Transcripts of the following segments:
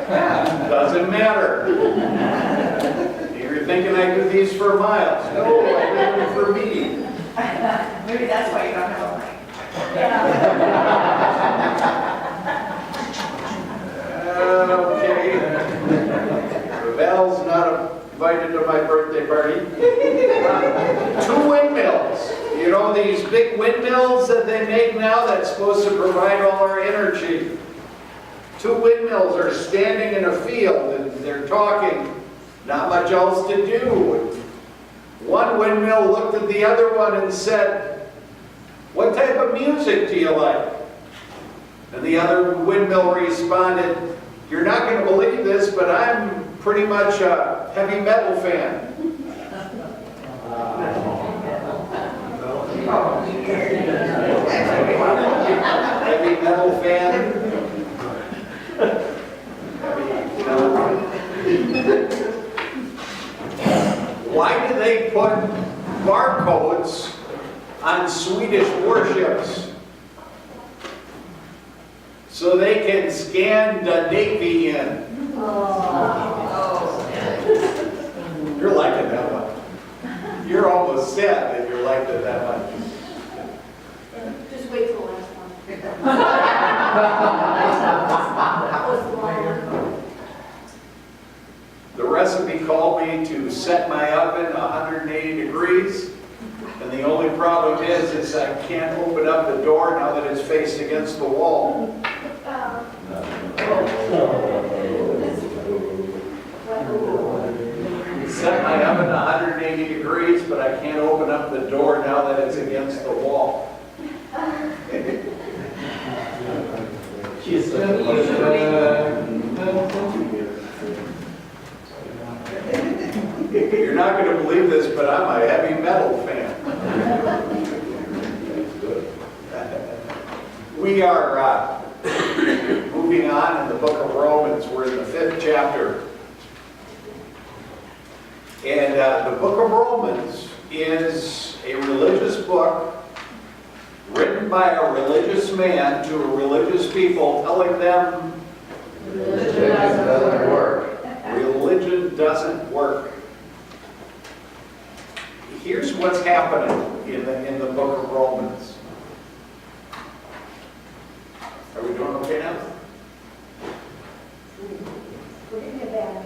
Doesn't matter. You're thinking I do these for miles. No, I do them for me. Maybe that's why you don't have a mic. Okay. Val's not invited to my birthday party. 2 windmills. You know these big windmills that they make now that's supposed to provide all our energy? 2 windmills are standing in a field and they're talking. Not much else to do. One windmill looked at the other one and said, "What type of music do you like?" And the other windmill responded, "You're not going to believe this, but I'm pretty much a heavy metal fan." Heavy metal fan? Why do they put barcodes on Swedish warships? So they can scan the Navy in. You're liking that one. You're almost sad that you're liking that one. Just wait till the last one. That was the long one. The recipe called me to set my oven 180 degrees, and the only problem is I can't open up the door now that it's faced against the wall. Set my oven 180 degrees, but I can't open up the door now that it's against the wall. You're not going to believe this, but I'm a heavy metal fan. We are moving on in the book of Romans. We're in the 5th chapter. And the book of Romans is a religious book written by a religious man to a religious people, telling them religion doesn't work. Religion doesn't work. Here's what's happening in the book of Romans. Are we doing okay now? We're getting it bad.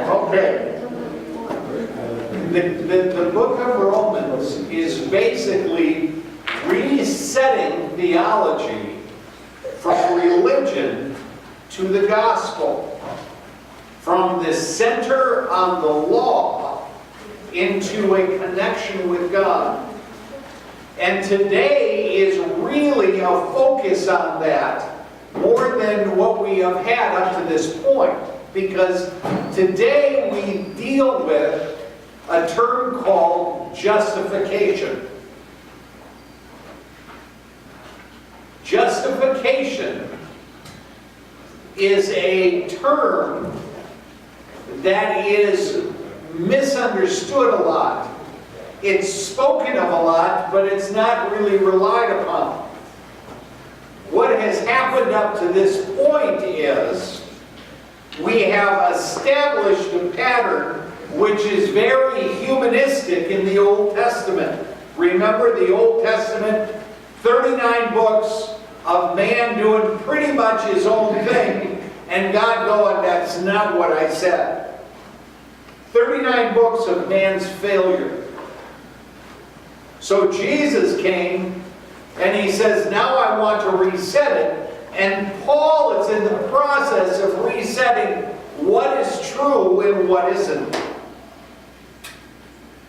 Okay. The book of Romans is basically resetting theology from religion to the gospel, from the center on the law into a connection with God. And today is really a focus on that more than what we have had up to this point, because today we deal with a term called justification. Justification is a term that is misunderstood a lot. It's spoken of a lot, but it's not really relied upon. What has happened up to this point is we have established a pattern which is very humanistic in the Old Testament. Remember the Old Testament, 39 books of man doing pretty much his own thing, and God going, "That's not what I said." 39 books of man's failure. So Jesus came and he says, now I want to reset it. And Paul is in the process of resetting what is true and what isn't.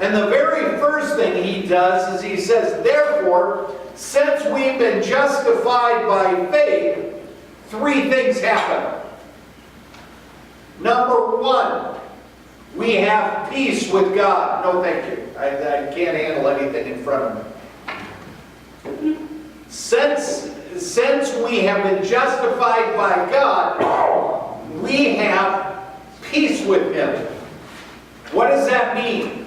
And the very first thing he does is he says, therefore, since we've been justified by faith, 3 things happen. Number one, we have peace with God. No, thank you. I can't handle anything in front of me. Since we have been justified by God, we have peace with Him. What does that mean?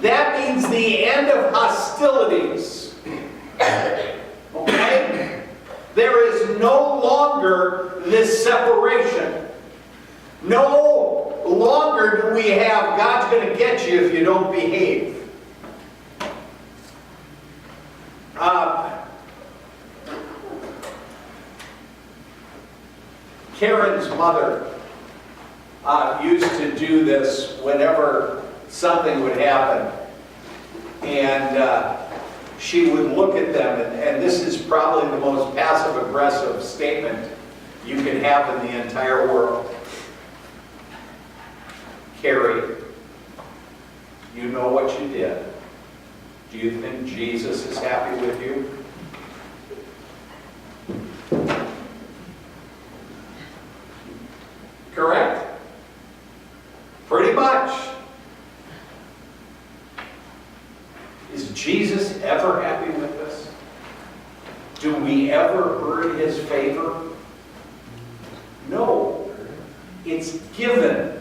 That means the end of hostilities. Okay? There is no longer this separation. No longer do we have God's going to get you if you don't behave. Karen's mother used to do this whenever something would happen. And she would look at them, and this is probably the most passive-aggressive statement you can have in the entire world. Carrie, you know what you did. Do you think Jesus is happy with you? Correct? Pretty much. Is Jesus ever happy with us? Do we ever earn His favor? No. It's given.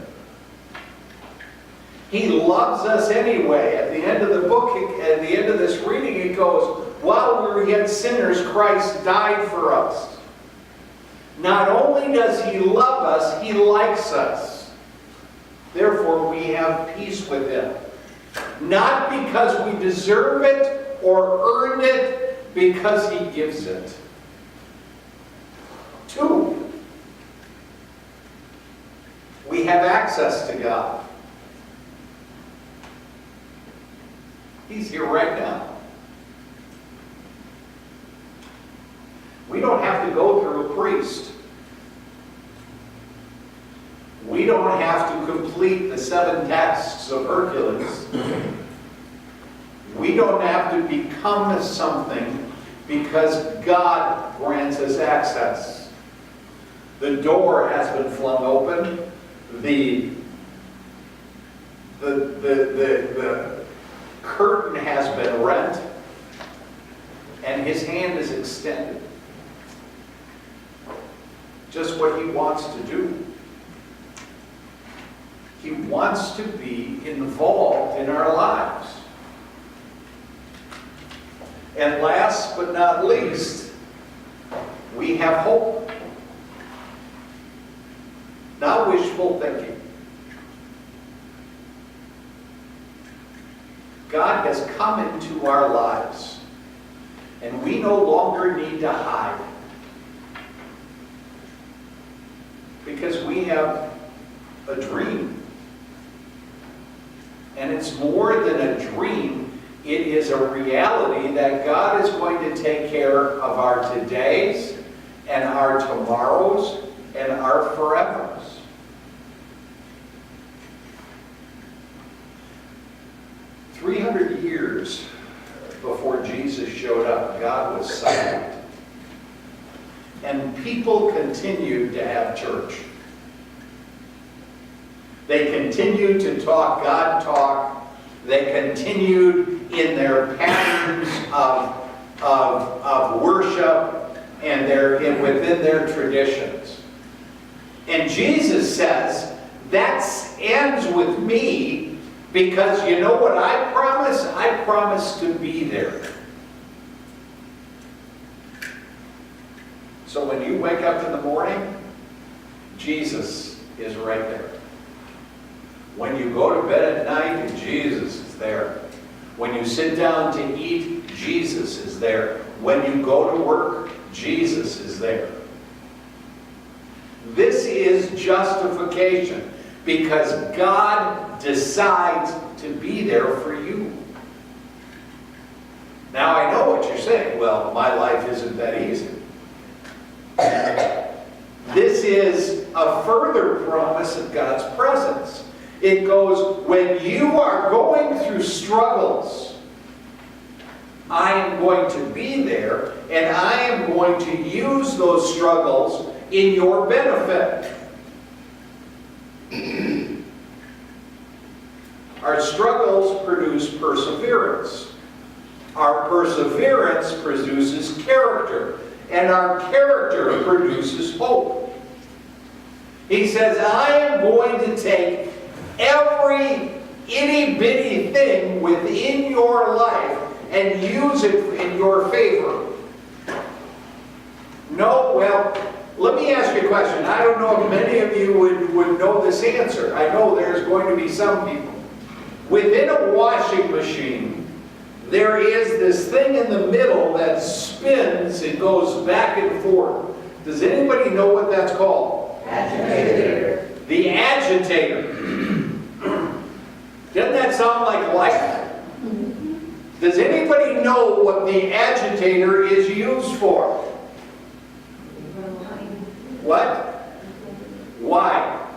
He loves us anyway. At the end of the book, at the end of this reading, it goes, while we were yet sinners, Christ died for us. Not only does He love us, He likes us. Therefore, we have peace with Him. Not because we deserve it or earned it, because He gives it. 2, we have access to God. He's here right now. We don't have to go through a priest. We don't have to complete the 7 tasks of Hercules. We don't have to become something because God grants us access. The door has been flung open. The curtain has been rent. And His hand is extended. Just what He wants to do. He wants to be involved in our lives. And last but not least, we have hope. Not wishful thinking. God has come into our lives, and we no longer need to hide. Because we have a dream. And it's more than a dream. It is a reality that God is going to take care of our todays and our tomorrows and our forevers. Years before Jesus showed up, God was silent. And people continued to have church. They continued to talk God talk. They continued in their patterns of worship and within their traditions. And Jesus says, that ends with me. Because you know what I promise? I promise to be there. So when you wake up in the morning, Jesus is right there. When you go to bed at night, Jesus is there. When you sit down to eat, Jesus is there. When you go to work, Jesus is there. This is justification. Because God decides to be there for you. Now I know what you're saying. Well, my life isn't that easy. This is a further promise of God's presence. It goes, when you are going through struggles, I am going to be there, and I am going to use those struggles in your benefit. Our struggles produce perseverance. Our perseverance produces character. And our character produces hope. He says, I am going to take every itty-bitty thing within your life and use it in your favor. No, well, let me ask you a question. I don't know if many of you would know this answer. I know there's going to be some people. Within a washing machine, there is this thing in the middle that spins and goes back and forth. Does anybody know what that's called? Agitator. The agitator. Doesn't that sound like life? Does anybody know what the agitator is used for? What? Why?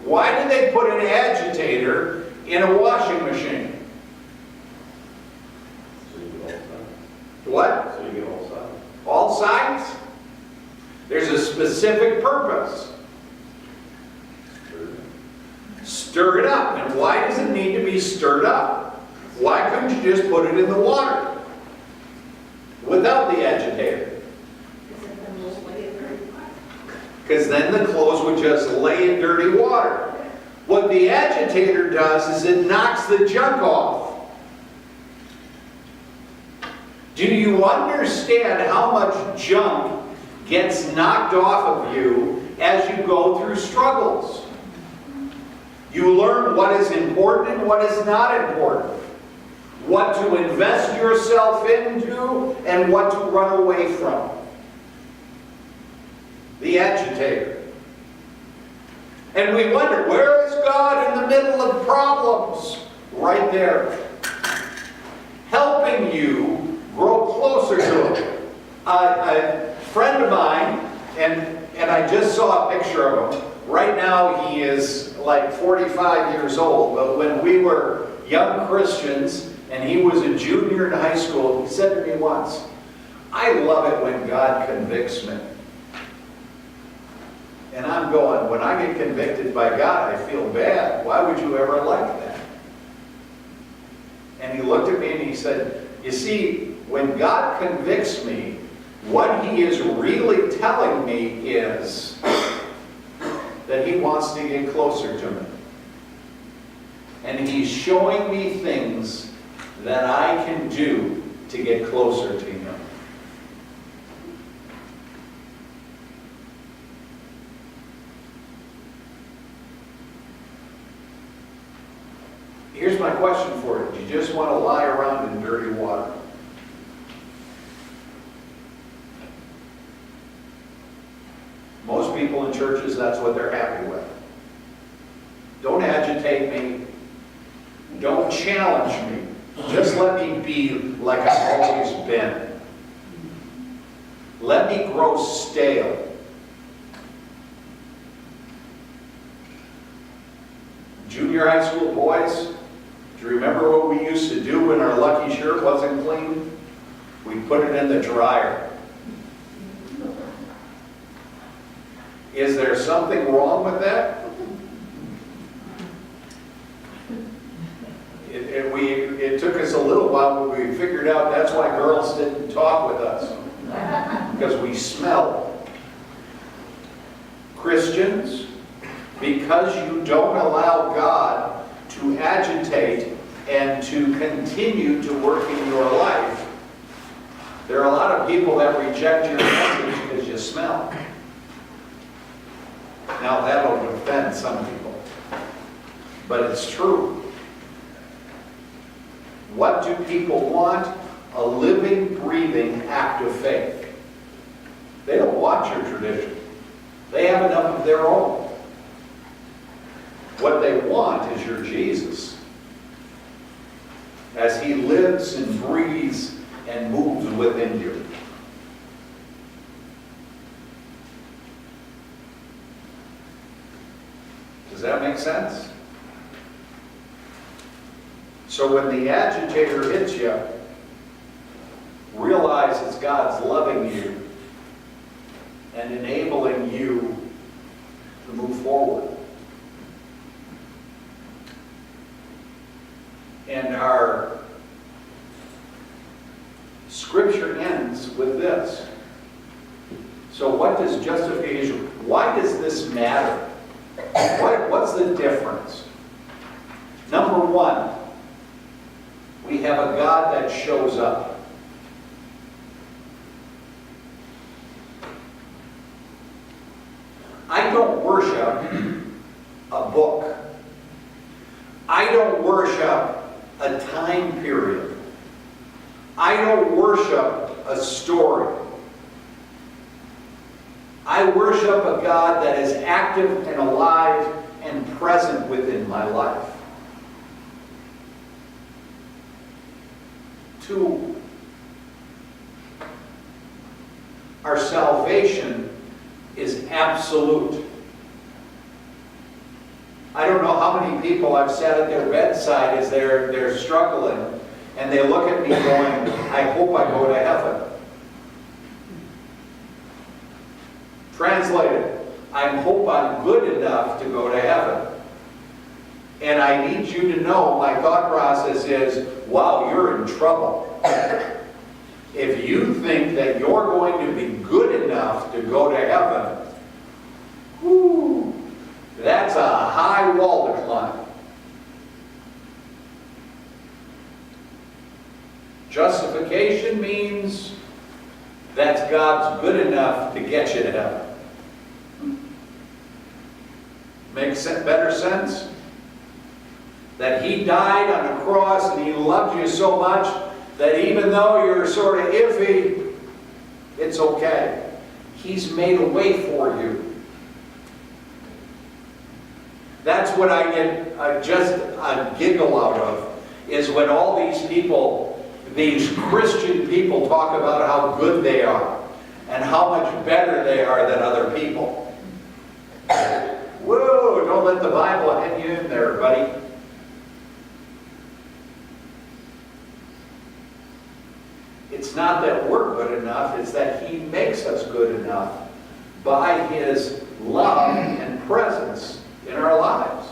Why do they put an agitator in a washing machine? So you get all sides. What? So you get all sides. All sides? There's a specific purpose. Stir it up. And why does it need to be stirred up? Why couldn't you just put it in the water without the agitator? Because then the clothes would just lay in dirty water. What the agitator does is it knocks the junk off. Do you understand how much junk gets knocked off of you as you go through struggles? You learn what is important and what is not important. What to invest yourself into and what to run away from. The agitator. And we wonder, where is God in the middle of problems? Right there. Helping you grow closer to Him. A friend of mine, and I just saw a picture of him. Right now he is like 45 years old, but when we were young Christians and he was a junior in high school, he said to me once, I love it when God convicts me. And I'm going, when I get convicted by God, I feel bad. Why would you ever like that? And he looked at me and he said, you see, when God convicts me, what He is really telling me is that He wants to get closer to me. And He's showing me things that I can do to get closer to Him. Here's my question for you. Do you just want to lie around in dirty water? Most people in churches, that's what they're happy with. Don't agitate me. Don't challenge me. Just let me be like I've always been. Let me grow stale. Junior high school boys, do you remember what we used to do when our lucky shirt wasn't clean? We'd put it in the dryer. Is there something wrong with that? It took us a little while, but we figured out that's why girls didn't talk with us. Because we smelled. Christians, because you don't allow God to agitate and to continue to work in your life, there are a lot of people that reject your message because you smell. Now that'll offend some people, but it's true. What do people want? A living, breathing act of faith. They don't want your tradition. They have enough of their own. What they want is your Jesus. As He lives and breathes and moves within you. Does that make sense? So when the agitator hits you, realize it's God's loving you and enabling you to move forward. matter? What's the difference? Number one, we have a God that shows up. I don't worship a book. I don't worship a time period. I don't worship a story. I worship a God that is active and alive and present within my life. Two, our salvation is absolute. I don't know how many people I've sat at their bedside as they're struggling, and they look at me going, I hope I go to heaven. Translated, I hope I'm good enough to go to heaven. And I need you to know my thought process is, wow, you're in trouble. If you think that you're going to be good enough to go to heaven, whoo, that's a high wall to climb. Justification means that's God's good enough to get you to heaven. Makes better sense? That He died on a cross and He loved you so much that even though you're sort of iffy, it's okay. He's made a way for you. That's what I get just a giggle out of, is when all these people, these Christian people, talk about how good they are and how much better they are than other people. Whoa, don't let the Bible head you in there, buddy. It's not that we're good enough, it's that He makes us good enough by His love and presence in our lives.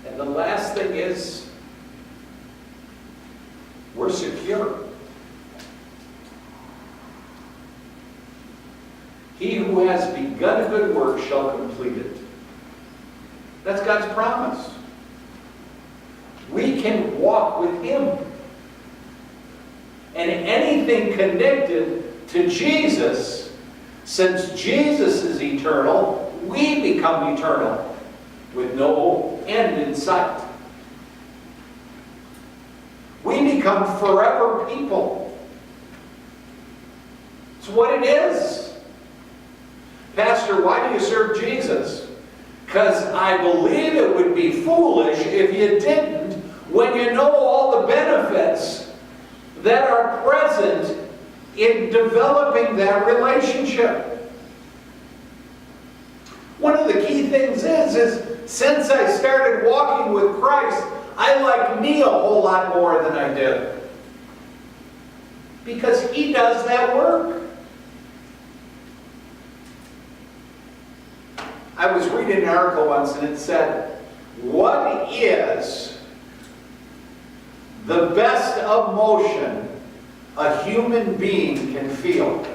And the last thing is, we're secure. He who has begun a good work shall complete it. That's God's promise. We can walk with Him. And anything connected to Jesus, since Jesus is eternal, we become eternal with no end in sight. We become forever people. It's what it is. Pastor, why do you serve Jesus? Because I believe it would be foolish if you didn't, when you know all the benefits that are present in developing that relationship. One of the key things is since I started walking with Christ, I like me a whole lot more than I did. Because He does that work. I was reading an article once and it said, what is the best emotion a human being can feel?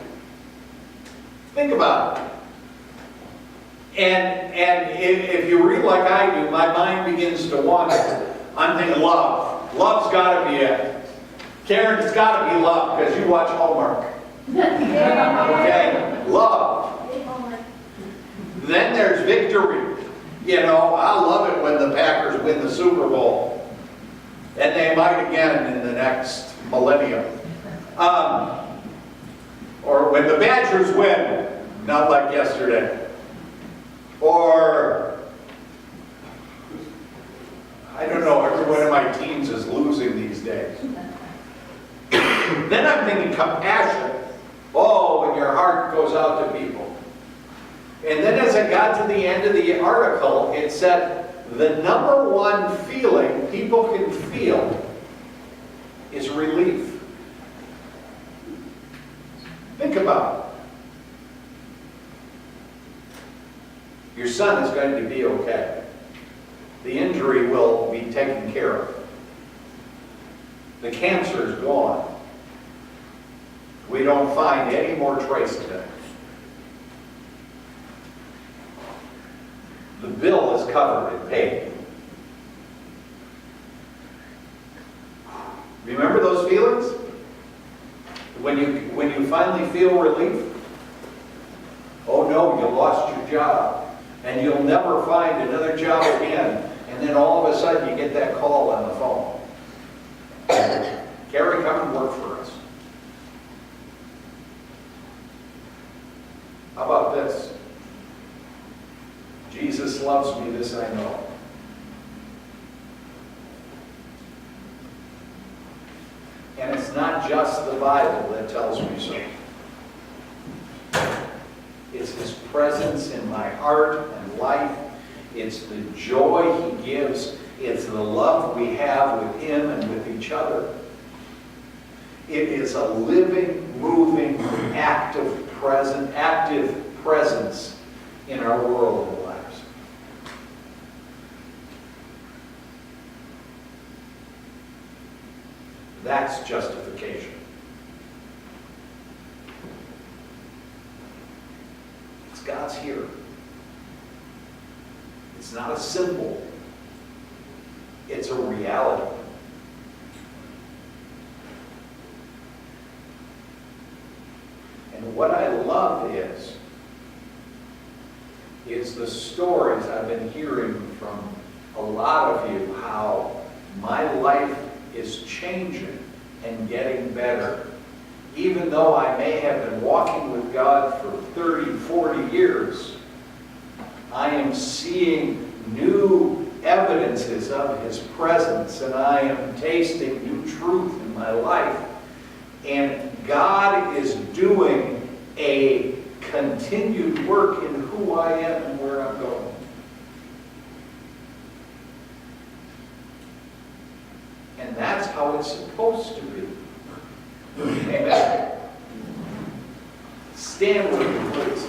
Think about it. And if you read like I do, my mind begins to wander. I'm thinking love. Love's got to be it. Karen, it's got to be love because you watch Hallmark. Okay? Love. Then there's victory. You know, I love it when the Packers win the Super Bowl. And they might again in the next millennium. Or when the Badgers win, not like yesterday. Or, I don't know, every one of my teams is losing these days. Then I'm thinking compassion. Oh, when your heart goes out to people. And then as I got to the end of the article, it said the number one feeling people can feel is relief. Think about it. Your son is going to be okay. The injury will be taken care of. The cancer is gone. We don't find any more trace of it. The bill is covered and paid. Remember those feelings? When you finally feel relief? Oh no, you lost your job. And you'll never find another job again. And then all of a sudden you get that call on the phone. Gary, come and work for us. How about this? Jesus loves me, this I know. And it's not just the Bible that tells me so. It's His presence in my heart and life. It's the joy He gives. It's the love we have with Him and with each other. It is a living, moving, active presence in our world and lives. That's justification. It's God's here. It's not a symbol. It's a reality. And what I love is the stories I've been hearing from a lot of you, how my life is changing and getting better. Even though I may have been walking with God for 30, 40 years, I am seeing new evidences of His presence, and I am tasting new truth in my life. And God is doing a continued work in who I am and where I'm going. And that's how it's supposed to be. Amen. Stand with me, please.